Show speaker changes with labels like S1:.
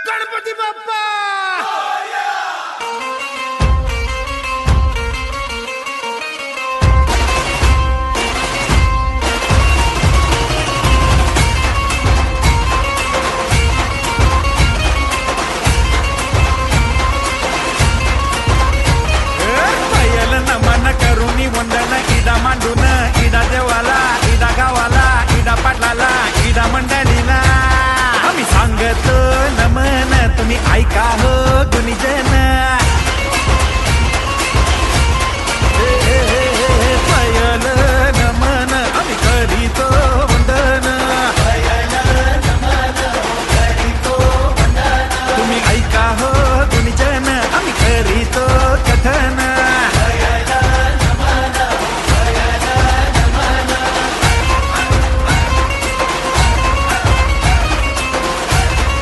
S1: गणपती बाप्पा
S2: नमन करुणी वंदन इडा मांडून इडा देवाला इडा गावाला इडा पाटलाला इडा मंडळीला आम्ही सांगतो नमन तुम्ही ऐका हो गुणीजन